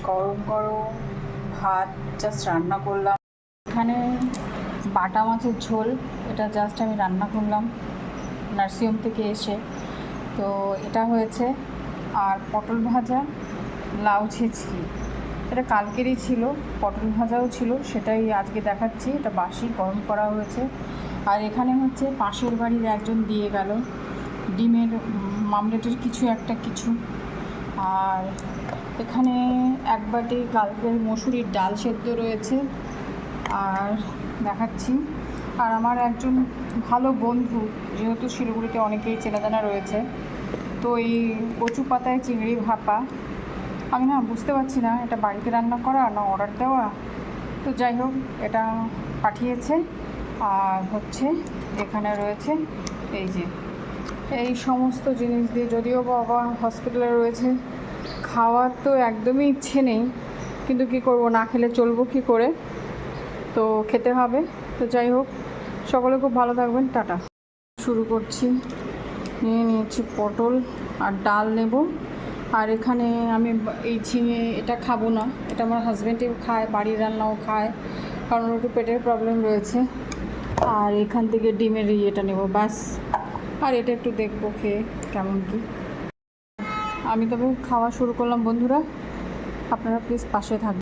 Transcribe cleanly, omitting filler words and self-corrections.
গরম গরম ভাত জাস্ট রান্না করলাম। এখানে বাটা মাছের ঝোল, এটা জাস্ট আমি রান্না করলাম নার্সিংহোম থেকে এসে। তো এটা হয়েছে, আর পটল ভাজা, লাউ ছেঁচকি, এটা কালকেরই ছিল। পটল ভাজাও ছিল, সেটাই আজকে দেখাচ্ছি। এটা বাসি গরম করা হয়েছে। আর এখানে হচ্ছে পাশের বাড়ির একজন দিয়ে গেল ডিমের মামলেটের কিছু। আর এখানে এক বাটি কালকের মসুরির ডাল সেদ্ধ রয়েছে, আর দেখাচ্ছি। আর আমার একজন ভালো বন্ধু, যেহেতু শিলিগুড়িতে অনেকেই চেনাজানা রয়েছে, তো এই কচু পাতায় চিংড়ি ভাপা, আমি না বুঝতে পারছি না এটা বাড়িতে রান্না করা না অর্ডার দেওয়া। তো যাই হোক, এটা পাঠিয়েছে। আর হচ্ছে এখানে রয়েছে এই সমস্ত জিনিস দিয়ে, যদিও বাবা হসপিটালে রয়েছে, খাওয়ার তো একদমই ইচ্ছে নেই, কিন্তু কি করব, না খেলে চলবো কি করে, তো খেতে হবে। তো যাই হোক, সকলে খুব ভালো থাকবেন, টাটা। শুরু করছি। নিয়েছি পটল আর ডাল নেব। আর এখানে আমি এই ঝিঙে এটা খাবো না, এটা আমার হাজব্যান্ডেও খায়, বাড়ির রান্নাও খায়, কারণ একটু পেটের প্রবলেম রয়েছে। আর এখান থেকে ডিমের ইয়েটা নেব ব্যাস। আর এটা একটু দেখবো খেয়ে কেমন কি। আমি তবে খাওয়া শুরু করলাম বন্ধুরা, আপনারা প্লিজ পাশে থাকবেন।